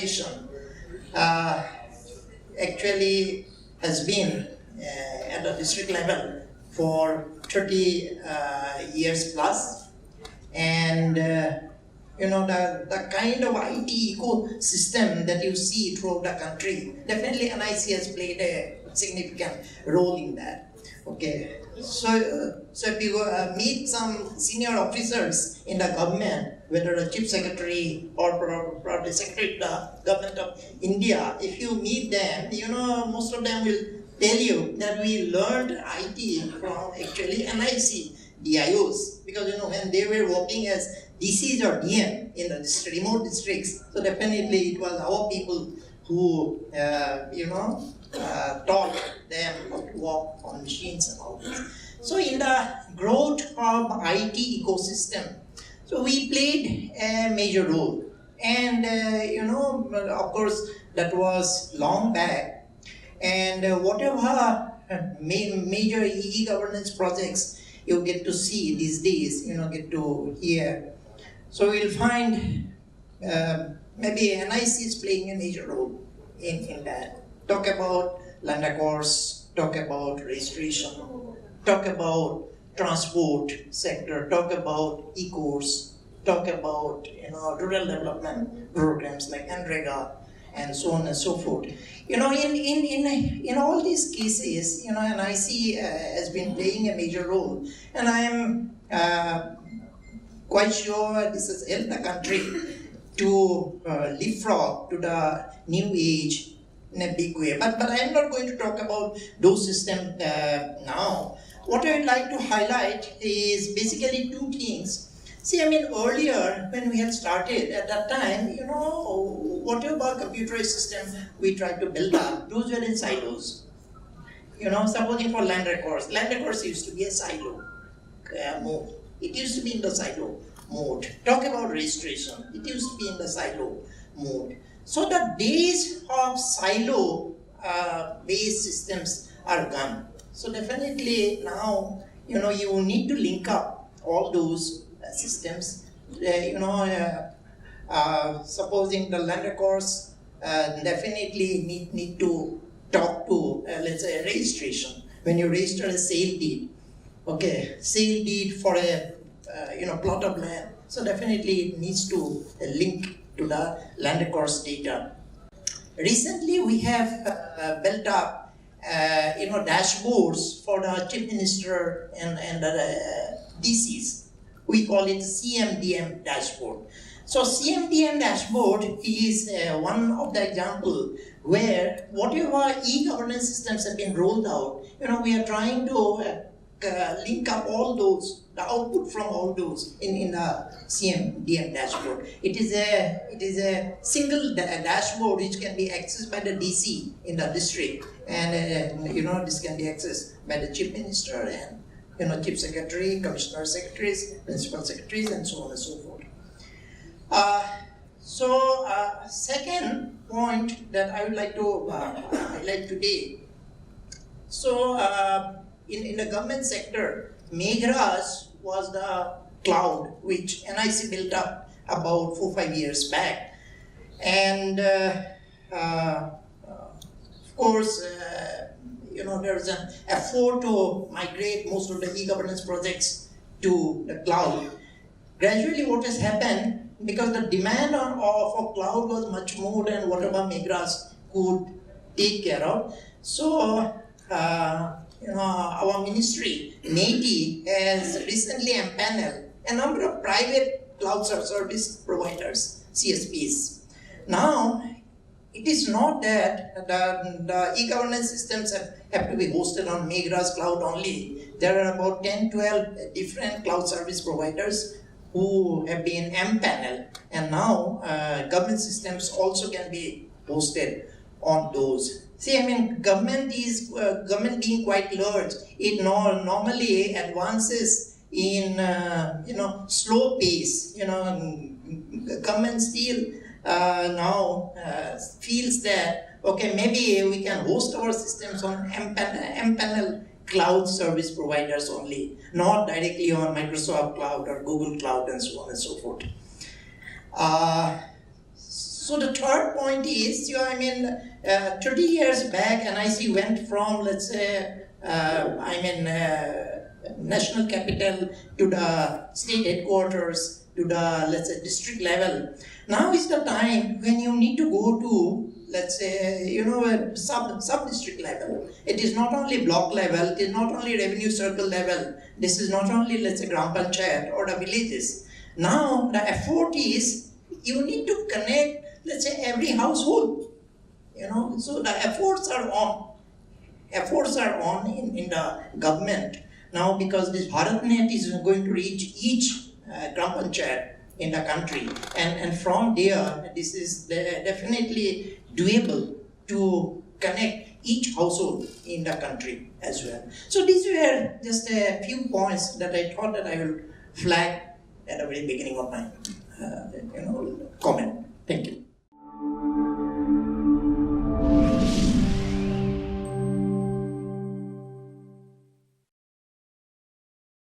virtualization actually has been at the district level for 30 years plus, and the kind of IT ecosystem that you see throughout the country, definitely NIC has played a significant role in that. Okay, so if you meet some senior officers in the government, whether the chief secretary or probably secretary of the government of India, if you meet them, most of them will tell you that we learned IT from actually NIC DIOs, because when they were working as DCs or DM in the remote districts, so definitely it was our people who taught them how to work on machines and all this. So in the growth of IT ecosystem, so we played a major role, and of course that was long back, and whatever major e-governance projects you get to see these days, get to hear. So we'll find maybe NIC is playing a major role in that. Talk about land accords, talk about registration, talk about transport sector, talk about e-course, talk about rural development programs like NREGA, and so on and so forth. In all these cases, NIC has been playing a major role, and I am quite sure this has helped the country to leapfrog to the new age in a big way. But I'm not going to talk about those systems now. What I'd like to highlight is basically two things. See, earlier when we had started at that time, whatever computerized system we tried to build up, those were in silos. Supposing for land records used to be a silo mode. It used to be in the silo mode. Talk about registration, it used to be in the silo mode. So the days of silo based systems are gone. So definitely now, you need to link up all those systems. Supposing the land records definitely need to talk to, let's say, a registration. When you register a sale deed, okay, sale deed for a plot of land, so definitely it needs to link to the land records data. Recently, we have built up, dashboards for the chief minister and the DCs. We call it CMDM dashboard. So CMDM dashboard is one of the example where whatever e-governance systems have been rolled out, we are trying to link up all those, the output from all those in the CMDM dashboard. It is a single dashboard which can be accessed by the DC in the district, and this can be accessed by the chief minister and chief secretary, commissioner secretaries, principal secretaries, and so on and so forth. Second point that I would like to highlight today. So in the government sector, Megras was the cloud which NIC built up about 4-5 years back, and of course there's an effort to migrate most of the e-governance projects to the cloud. Gradually, what has happened, because the demand for cloud was much more than whatever Megras could take care of, so our ministry, NIC, has recently empaneled a number of private cloud service providers, CSPs. Now, it is not that the e-governance systems have to be hosted on Megras cloud only. There are about 10-12 different cloud service providers who have been empaneled, and now government systems also can be hosted on those. See, government being quite large, it normally advances in slow pace. Government still now feels that okay, maybe we can host our systems on empanel cloud service providers only, not directly on Microsoft Cloud or Google Cloud and so on and so forth. So the third point is, 30 years back, NIC went from, let's say, national capital to the state headquarters to the, let's say, district level. Now is the time when you need to go to, let's say, a sub-district level. It is not only block level, it is not only revenue circle level. This is not only, let's say, Gram Panchayat or the villages. Now the effort is, you need to connect, let's say, every household. So the efforts are on. Efforts are on in the government. Now, because this BharatNet is going to reach each Gram Panchayat in the country, and from there, this is definitely doable to connect each household in the country as well. So these were just a few points that I thought that I will flag at the very beginning of my comment. Thank you.